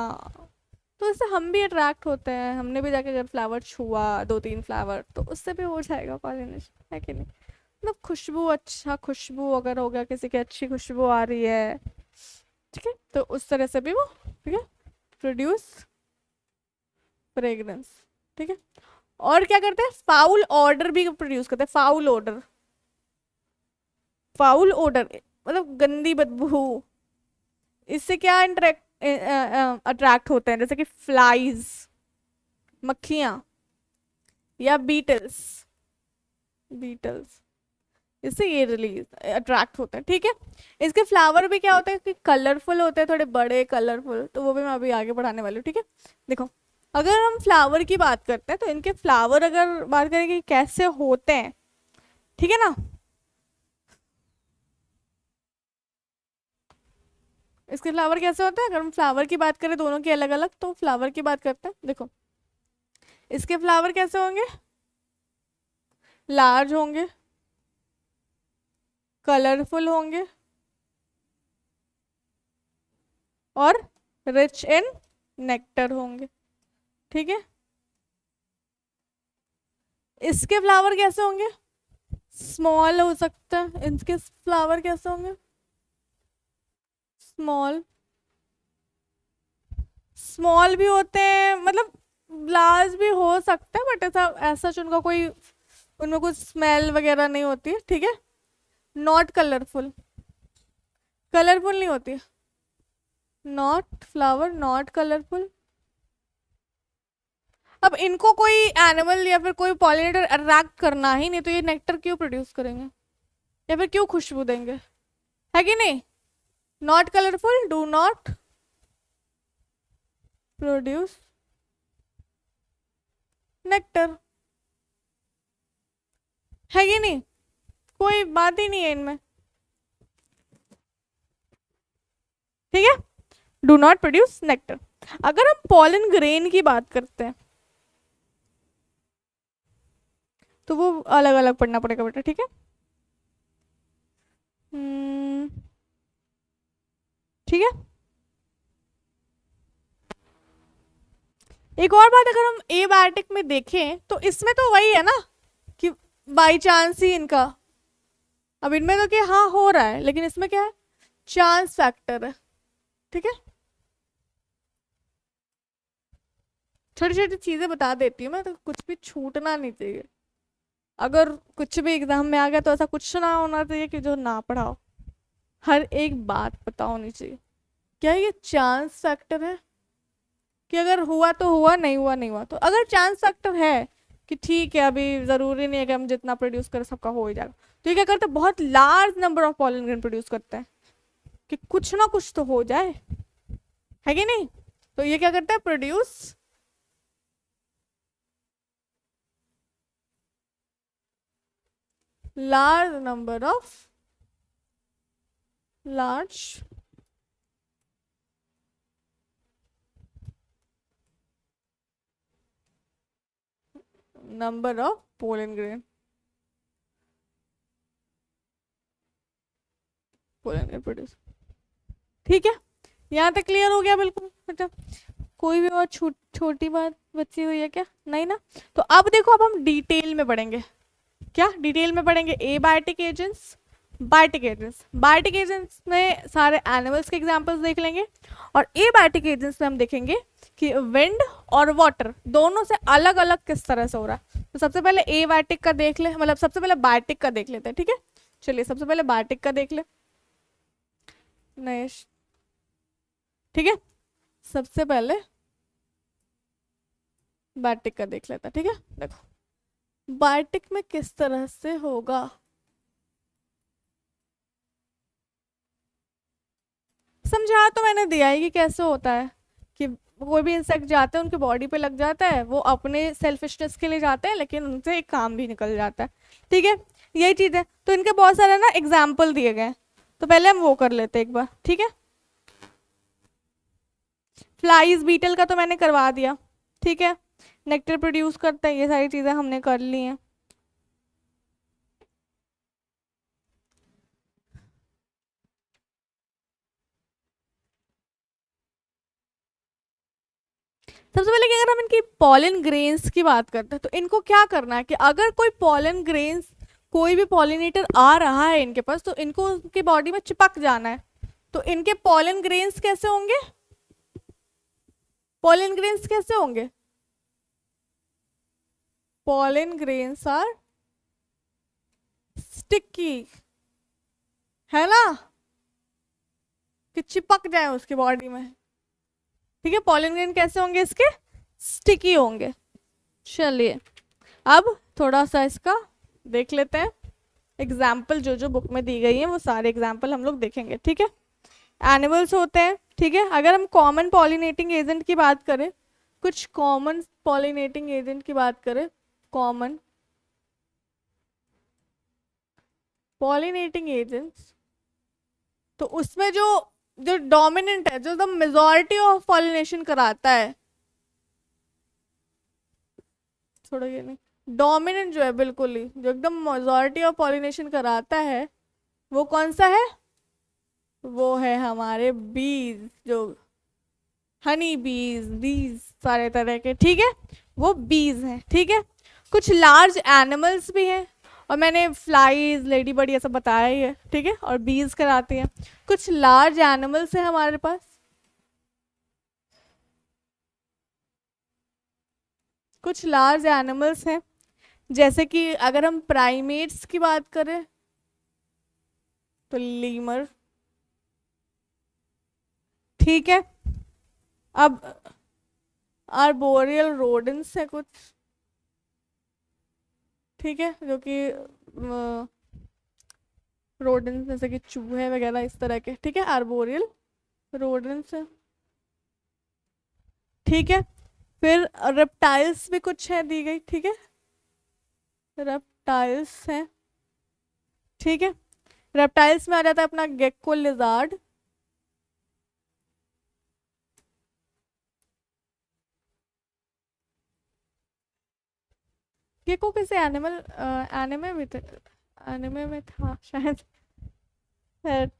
तो इससे हम भी अट्रैक्ट होते हैं, हमने भी जाके अगर फ्लावर छुआ 2-3 फ्लावर तो उससे भी हो जाएगा पॉलिनेशन, है कि नहीं। मतलब खुशबू, अच्छा खुशबू अगर हो गया, किसी की अच्छी खुशबू आ रही है, ठीक है, तो उस तरह से भी वो, ठीक है, प्रोड्यूस फ्रेग्रेंस। ठीक है, और क्या करते हैं, फाउल ऑर्डर भी प्रोड्यूस करते हैं, फाउल ऑर्डर, फाउल ऑर्डर मतलब गंदी बदबू, इससे क्या इंटरेक्ट अट्रैक्ट होते हैं, जैसे कि फ्लाइज, मक्खियां, या बीटल्स, बीटल्स, इससे ये रिलीज अट्रैक्ट होते हैं। ठीक है, इसके फ्लावर भी क्या होते हैं कि कलरफुल होते हैं, थोड़े बड़े कलरफुल, तो वो भी मैं अभी आगे बढ़ाने वाली हूँ। ठीक है, देखो अगर हम फ्लावर की बात करते हैं तो इनके फ्लावर अगर बात करें कि कैसे होते हैं, ठीक है ना, इसके फ्लावर कैसे होते हैं, अगर हम फ्लावर की बात करें दोनों की अलग अलग, तो फ्लावर की बात करते हैं। देखो इसके फ्लावर कैसे होंगे, लार्ज होंगे, कलरफुल होंगे, और रिच इन नेक्टर होंगे। ठीक है, इसके फ्लावर कैसे होंगे, स्मॉल हो सकता है, इनके फ्लावर कैसे होंगे, स्मॉल, स्मॉल भी होते हैं, मतलब लार्ज भी हो सकता है, बट ऐसा ऐसा उनका कोई, उनमें कुछ स्मेल वगैरह नहीं होती है। ठीक है, नॉट कलरफुल, कलरफुल नहीं होती है, नॉट फ्लावर नॉट कलरफुल। अब इनको कोई एनिमल या फिर कोई पॉलिनेटर अट्रैक्ट करना ही नहीं, तो ये नेक्टर क्यों प्रोड्यूस करेंगे या फिर क्यों खुशबू देंगे, है कि नहीं। Not colourful, do not produce nectar, है कि नहीं, कोई बात ही नहीं है इनमें। ठीक है, डू नॉट प्रोड्यूस नेक्टर। अगर हम पॉलन ग्रेन की बात करते हैं तो वो अलग अलग पढ़ना पड़ेगा बेटा। ठीक है, ठीक है, एक और बात, अगर हम एबायोटिक में देखें तो इसमें तो वही है ना कि बाई चांस ही इनका अब इनमें तो क्या, हाँ हो रहा है, लेकिन इसमें क्या है, चांस फैक्टर है। ठीक है, छोटी छोटी चीजें बता देती हूँ मैं, तो कुछ भी छूटना नहीं चाहिए। अगर कुछ भी एग्जाम में आ गया तो ऐसा कुछ ना होना चाहिए कि जो ना पढ़ाओ, हर एक बात पता होनी चाहिए। क्या ये चांस फैक्टर है कि अगर हुआ तो हुआ, नहीं हुआ नहीं हुआ। तो अगर चांस फैक्टर है कि ठीक है, अभी जरूरी नहीं है कि हम जितना प्रोड्यूस करें सबका हो ही जाएगा, तो ये क्या करते हैं, बहुत large number of pollen grain produce करते हैं कि कुछ ना कुछ तो हो जाए, है कि नहीं। तो ये क्या करता है, produce large number of large number of pollen grain, pollen grain produce. ठीक है, यहाँ तक क्लियर हो गया बिल्कुल, मतलब कोई भी और छोटी बात बची हुई है क्या, नहीं ना। तो अब देखो, अब हम डिटेल में पढ़ेंगे, क्या डिटेल में पढ़ेंगे, abiotic agents, biotic agents. Biotic agents में सारे एनिमल्स के एग्जांपल्स देख लेंगे, और एबायोटिक एजेंट्स में हम देखेंगे कि विंड और वाटर दोनों से अलग अलग किस तरह से हो रहा है। तो सबसे पहले एबायोटिक का देख ले, मतलब सबसे पहले बायोटिक का देख लेते हैं। ठीक है, चलिए सबसे पहले बायोटिक का देख ले। नहीं, ठीक है, सबसे पहले बायोटिक का देख लेते हैं। ठीक है, देखो बायोटिक में किस तरह से होगा, समझा तो मैंने दिया है कि कैसे होता है, कि कोई भी इंसेक्ट जाते हैं उनके बॉडी पे लग जाता है, वो अपने सेल्फिशनेस के लिए जाते हैं, लेकिन उनसे एक काम भी निकल जाता है। ठीक है, यही चीज़ है। तो इनके बहुत सारे ना एग्जाम्पल दिए गए हैं, तो पहले हम वो कर लेते हैं एक बार। ठीक है, फ्लाइज बीटल का तो मैंने करवा दिया। ठीक है, नेक्टर प्रोड्यूस करते हैं, ये सारी चीज़ें हमने कर ली हैं। सबसे पहले कि अगर हम इनकी पॉलन ग्रेन्स की बात करते हैं, तो इनको क्या करना है कि अगर कोई पॉलन ग्रेन्स, कोई भी पॉलिनेटर आ रहा है इनके पास, तो इनको उनकी बॉडी में चिपक जाना है। तो इनके पॉलन ग्रेन्स कैसे होंगे, पॉलन ग्रेन्स कैसे होंगे, पॉलन ग्रेन्स आर स्टिकी, है ना, कि चिपक जाए उसकी बॉडी में। ठीक है, पॉलन ग्रेन कैसे होंगे इसके, स्टिकी होंगे। चलिए अब थोड़ा सा इसका देख लेते हैं, एग्जाम्पल जो जो बुक में दी गई है वो सारे एग्जाम्पल हम लोग देखेंगे। ठीक है, एनिमल्स होते हैं। ठीक है, अगर हम कॉमन पॉलिनेटिंग एजेंट की बात करें, कुछ कॉमन पॉलिनेटिंग एजेंट की बात करें, कॉमन पॉलिनेटिंग एजेंट्स, तो उसमें जो जो डोमिनेंट है, जो द मेजॉरिटी ऑफ पॉलिनेशन कराता है, थोड़ा ये नहीं, डोमिनेंट जो है बिल्कुल ही, जो एकदम मेजॉरिटी ऑफ पॉलिनेशन कराता है, वो कौन सा है, वो है हमारे बीज, जो हनी बीज, बीज सारे तरह के। ठीक है, वो बीज हैं। ठीक है, कुछ लार्ज एनिमल्स भी हैं, और मैंने फ्लाइज, लेडी बर्ड ये सब बताया ही है। ठीक है, और बीज कराती हैं। कुछ लार्ज एनिमल्स हैं हमारे पास, कुछ लार्ज एनिमल्स हैं, जैसे कि अगर हम प्राइमेट्स की बात करें तो लीमर। ठीक है, अब आर्बोरियल रोडेंट्स है कुछ। ठीक है, जो कि रोडेंट्स जैसे कि चूहे वगैरह इस तरह के। ठीक है, आर्बोरियल रोडेंट्स है। ठीक है, फिर रेप्टाइल्स भी कुछ है दी गई। ठीक है, रेप्टाइल्स है। ठीक है, रेप्टाइल्स में आ जाता है अपना गेक्को लिजार्ड। गेक्को किसी एनिमल, एनिमे में एनिमे में था शायद,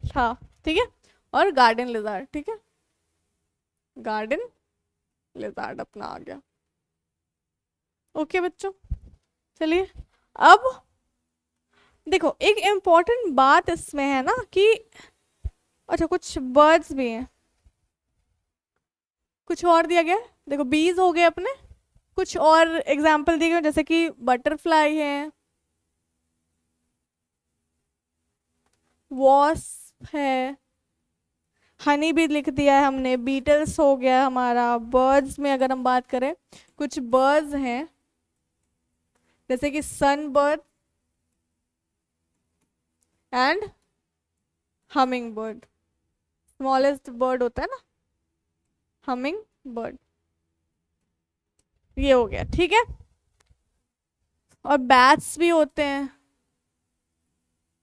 था। ठीक है, और गार्डन लिजार्ड। ठीक है, गार्डन लिजार्ड अपना आ गया। ओके बच्चों, चलिए अब देखो एक इम्पॉर्टेंट बात इसमें है ना कि अच्छा कुछ बर्ड्स भी हैं, कुछ और दिया गया है। देखो बीज हो गए अपने, कुछ और एग्जाम्पल दिए गए जैसे कि बटरफ्लाई है, वॉस्प है, हनी भी लिख दिया है हमने, बीटल्स हो गया हमारा। बर्ड्स में अगर हम बात करें, कुछ बर्ड्स हैं जैसे कि sun bird and humming bird, smallest bird होता है ना हमिंग बर्ड, ये हो गया ठीक है। और बैट्स भी होते हैं,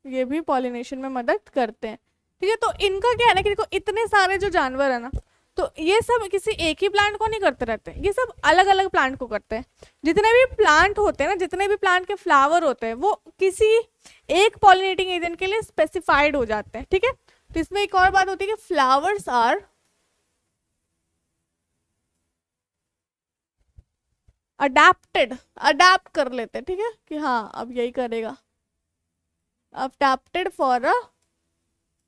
ये भी पॉलिनेशन में मदद करते हैं ठीक है। तो इनका क्या है ना कि देखो इतने सारे जो जानवर है ना, तो ये सब किसी एक ही प्लांट को नहीं करते रहते, ये सब अलग अलग प्लांट को करते हैं। जितने भी प्लांट होते हैं ना, जितने भी प्लांट के फ्लावर होते हैं वो किसी एक पॉलिनेटिंग एजेंट के लिए स्पेसिफाइड हो जाते हैं ठीक है। तो इसमें एक और बात होती है कि फ्लावर्स आर अडेप्टेड, अडेप्ट कर लेते हैं ठीक है कि हाँ अब यही करेगा, adapted for a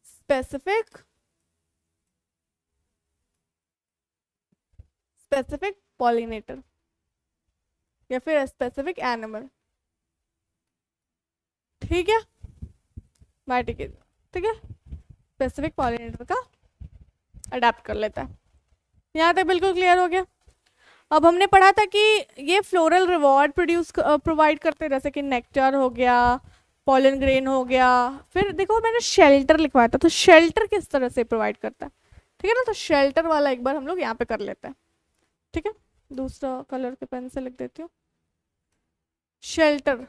specific pollinator या फिर स्पेसिफिक एनिमल ठीक है। बाय ठीक है, स्पेसिफिक पॉलिनेटर का अडेप्ट कर लेता है। यहाँ तक बिल्कुल क्लियर हो गया। अब हमने पढ़ा था कि ये फ्लोरल रिवॉर्ड प्रोवाइड करते हैं, जैसे कि नेक्टर हो गया, पॉलन ग्रेन हो गया। फिर देखो मैंने शेल्टर लिखवाया था, तो शेल्टर किस तरह से प्रोवाइड करता है ठीक है ना। तो शेल्टर वाला एक बार हम लोग यहाँ पे कर लेते हैं ठीक है। दूसरा कलर के पेन से लिख देती हूँ, शेल्टर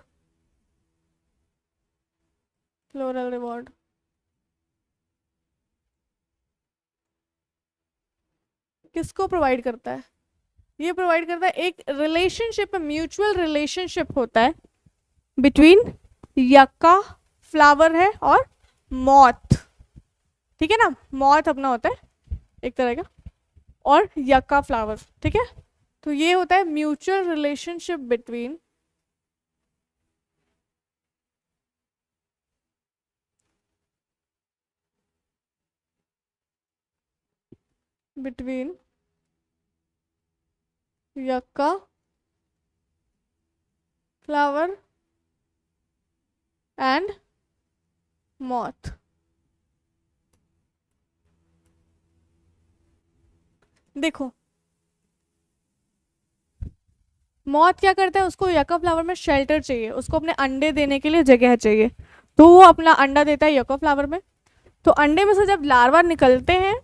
फ्लोरल रिवॉर्ड। किसको प्रोवाइड करता है, ये प्रोवाइड करता है एक रिलेशनशिप, म्यूचुअल रिलेशनशिप होता है बिटवीन यक्का फ्लावर है और मॉथ ठीक है ना। मॉथ अपना होता है एक तरह का और यक्का फ्लावर ठीक है। तो ये होता है mutual relationship between yucca flower and moth. देखो मॉथ क्या करता है, उसको यक्का फ्लावर में शेल्टर चाहिए, उसको अपने अंडे देने के लिए जगह चाहिए, तो वो अपना अंडा देता है यक्का फ्लावर में। तो अंडे में से जब लार्वा निकलते हैं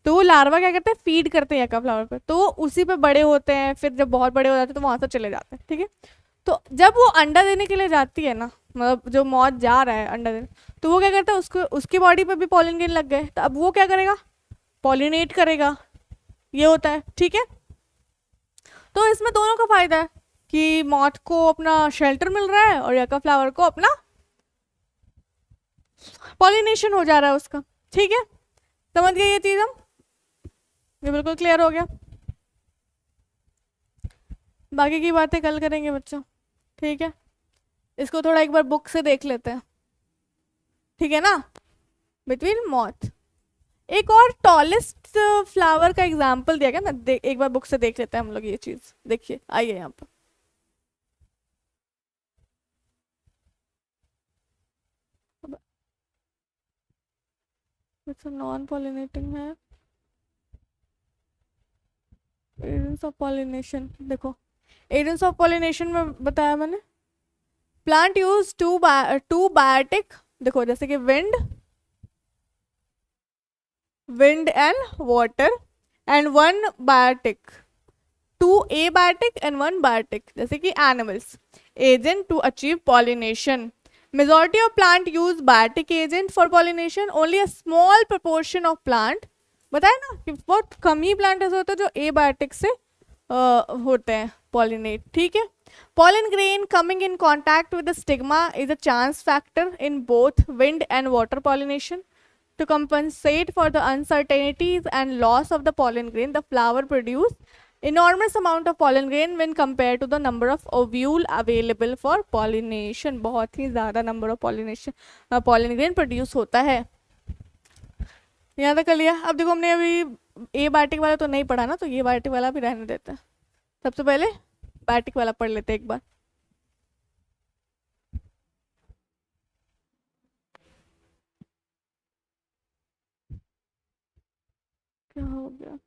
तो वो लार्वा क्या करते हैं, फीड करते हैं यक्का फ्लावर पे, तो वो उसी पे बड़े होते हैं। फिर जब बहुत बड़े हो जाते हैं तो वहां से चले जाते हैं ठीक है। तो जब वो अंडा देने के लिए जाती है ना, मतलब जो मॉथ जा रहा है अंडा देने, तो वो क्या करता है, उसको उसकी बॉडी पे भी पॉलिन ग्रेन लग गए, तो अब वो क्या करेगा, पॉलिनेट करेगा, ये होता है ठीक है। तो इसमें दोनों का फायदा है कि मॉथ को अपना शेल्टर मिल रहा है और यक्का फ्लावर को अपना पॉलिनेशन हो जा रहा है उसका ठीक है। समझ गए ये चीज हम, ये बिल्कुल क्लियर हो गया। बाकी की बातें कल करेंगे बच्चों ठीक है। इसको थोड़ा एक बार बुक से देख लेते हैं ठीक है ना, बिटवीन मॉथ। एक और टॉलेस्ट फ्लावर का एग्जाम्पल दिया गया ना, एक बार बुक से देख लेते हैं हम लोग ये चीज। देखिए आइए यहाँ पर, नॉन पॉलिनेटिंग है, एजेंट्स ऑफ पॉलिनेशन। देखो एजेंट्स ऑफ पॉलिनेशन में बताया मैंने, प्लांट यूज टू बायोटिक, देखो जैसे कि wind and water and one biotic, 2 abiotic and 1 biotic, जैसे कि animals agent to achieve pollination. Majority of plant use biotic agent for pollination, only a small proportion of plant, बताया ना कि बहुत कम ही प्लांट ऐसे होते हैं जो एबायोटिक से होते हैं पॉलिनेट ठीक है। pollen grain coming in contact with the stigma is a chance factor in both wind and water pollination. To compensate for the uncertainties and loss of the pollen grain, the flower produce enormous amount of pollen grain when compared to the number of ovule available for pollination. बहुत ही ज़्यादा number of pollen grain produce होता है. याद कर लिया. अब देखो हमने अभी एबायोटिक वाला तो नहीं पढ़ा ना, तो ये बायोटिक वाला भी रहने देता है. सबसे पहले बायोटिक वाला पढ़ लेते हैं एक बार. क्या हो गया?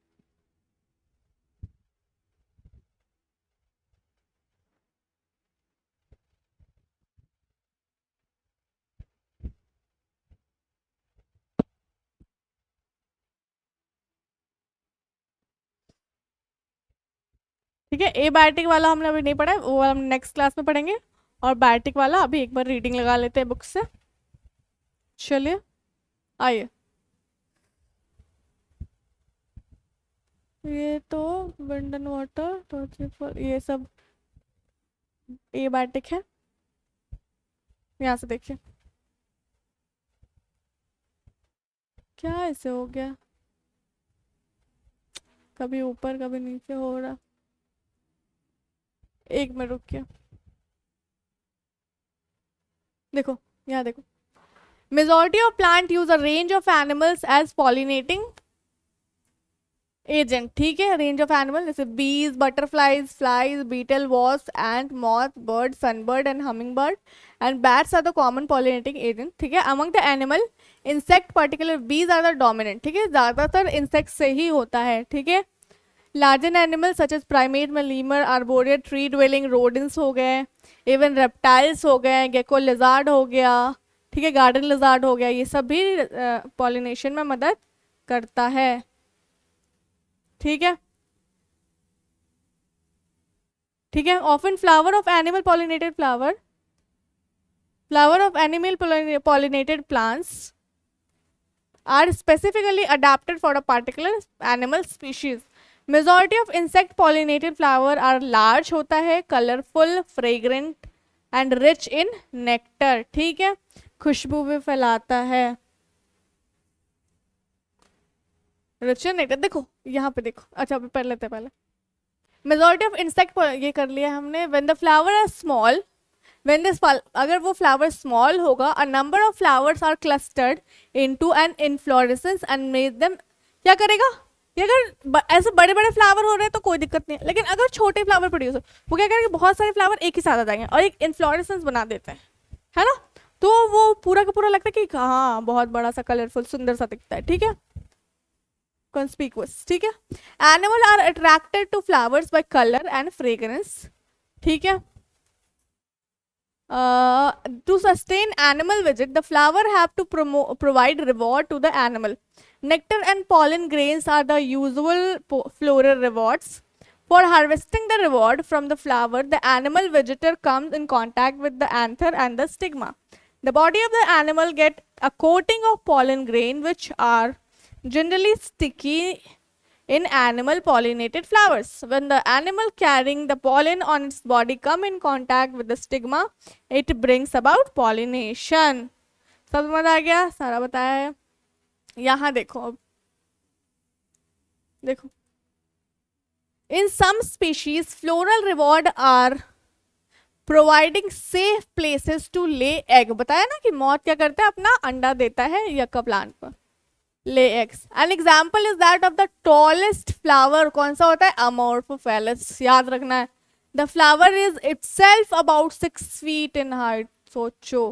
ठीक है, एबायोटिक वाला हमने अभी नहीं पढ़ा है, वो हम नेक्स्ट क्लास में पढ़ेंगे. और बायोटिक वाला अभी एक बार रीडिंग लगा लेते हैं बुक से. चलिए आइए. ये तो विंड एंड वाटर तो ये सब एबायोटिक है. यहाँ से देखिए क्या ऐसे हो गया, कभी ऊपर कभी नीचे हो रहा. एक मिनट रुकिए. देखो यहाँ देखो. Majority of plant use a range of animals as pollinating agent. ठीक है, रेंज ऑफ एनिमल जैसे bees, butterflies, flies, beetle, wasp, ant, moth, bird, sunbird and humming bird and bats are the common pollinating agent. ठीक है, among the animal insect particular bees are the dominant. ठीक है, ज्यादातर इंसेक्ट से ही होता है. ठीक है, larger animal such as primate में lemur, arboreal, tree dwelling rodents हो गए, इवन रेप्टाइल्स हो गए, गेको लिजार्ड हो गया. ठीक है, गार्डन लिजार्ड हो गया. ये सब भी पॉलिनेशन में मदद करता है. ठीक है, ठीक है. Often flower of animal pollinated plants are specifically adapted for a particular animal species. Majority of insect pollinated flower are large होता है, colorful, fragrant and rich in nectar. ठीक है, खुशबू भी फैलाता है. Rich in nectar. देखो यहाँ पे देखो. अच्छा अभी पढ़ लेते हैं पहले. मेजॉरिटी ऑफ इंसेक्ट ये कर लिया हमने. When the flower are small, अगर वो फ्लावर स्मॉल होगा, a number of flowers are clustered into an inflorescence and made them. क्या करेगा ये? अगर ऐसे बड़े बड़े फ्लावर हो रहे हैं तो कोई दिक्कत नहीं है, लेकिन अगर छोटे फ्लावर प्रोड्यूस हो, वो क्या करेंगे, बहुत सारे फ्लावर एक ही साथ आ जाएंगे और एक इन्फ्लोरेसेंस बना देते हैं, है ना. तो वो पूरा का पूरा लगता है कि हाँ बहुत बड़ा सा कलरफुल सुंदर सा दिखता है. ठीक है, conspicuous. ठीक है, animal are attracted to flowers by colour and fragrance. ठीक है, to sustain animal visit, the flower have to provide reward to the animal. Nectar and pollen grains are the usual floral rewards. For harvesting the reward from the flower, the animal visitor comes in contact with the anther and the stigma. The body of the animal get a coating of pollen grain, which are generally sticky in animal pollinated flowers. When the animal carrying the pollen on its body come in contact with the stigma, it brings about pollination. सब समझ आ गया? सारा बताया है. यहाँ देखो, अब देखो. In some species, floral reward are providing safe places to lay egg. बताया ना कि मॉथ क्या करता है, अपना अंडा देता है यक्का प्लांट पर. lay eggs. An example is that of the tallest flower. कौन सा होता है? Amorphophallus. याद रखना है. The flower is itself about 6 feet in height. सोचो,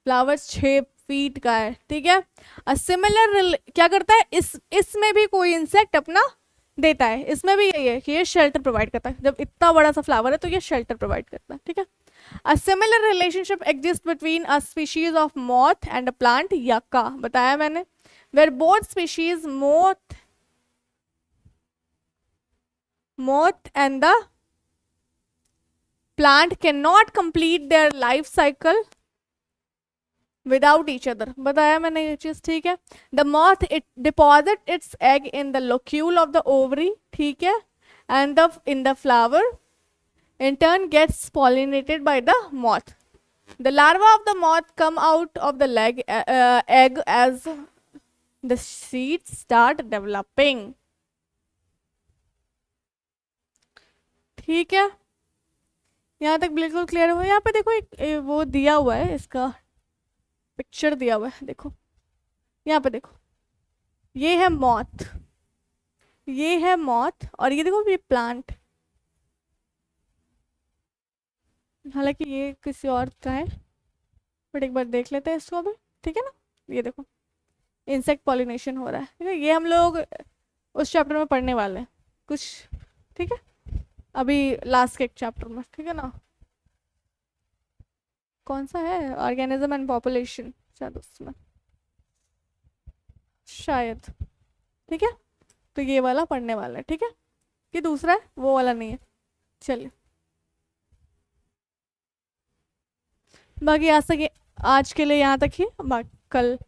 फ्लावर 6 फीट का है. ठीक है, A similar क्या करता है, इसमें भी कोई इंसेक्ट अपना देता है. इसमें भी यही है कि ये शेल्टर प्रोवाइड करता है. जब इतना बड़ा सा फ्लावर है तो ये शेल्टर प्रोवाइड करता है. ठीक है, A similar relationship exists between a species of moth and a plant yucca. बताया मैंने, where both species moth and the plant cannot complete their life cycle without each other. बताया मैंने ये चीज. ठीक है, the moth it deposit its egg in the locule of the ovary. ठीक है, and in the flower in turn gets pollinated by the moth. The larva of the moth come out of the egg as the seeds start developing. ठीक है, यहाँ तक बिल्कुल क्लियर हुआ। यहाँ पे देखो एक वो दिया हुआ है, इसका पिक्चर दिया हुआ है, देखो यहाँ पे देखो, ये है मौत, ये है मौत, और ये देखो ये प्लांट, हालांकि ये किसी और का है, बट एक बार देख लेते हैं इसको अभी। ठीक है ना, ये देखो इंसेक्ट पॉलिनेशन हो रहा है, ठीक है, ये हम लोग उस चैप्टर में पढ़ने वाले हैं कुछ। ठीक है, अभी लास्ट के एक चैप्टर में, ठीक है ना, कौन सा है, ऑर्गेनिज्म एंड पॉपुलेशन शायद उसमें, शायद। ठीक है, तो ये वाला पढ़ने वाला है। ठीक है, कि दूसरा है वो वाला नहीं है। चलिए, बाकी आज के लिए यहाँ तक ही, कल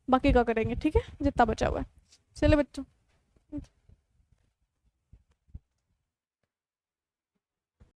बाकी का करेंगे। ठीक है, जितना बचा हुआ है। चलिए बच्चों।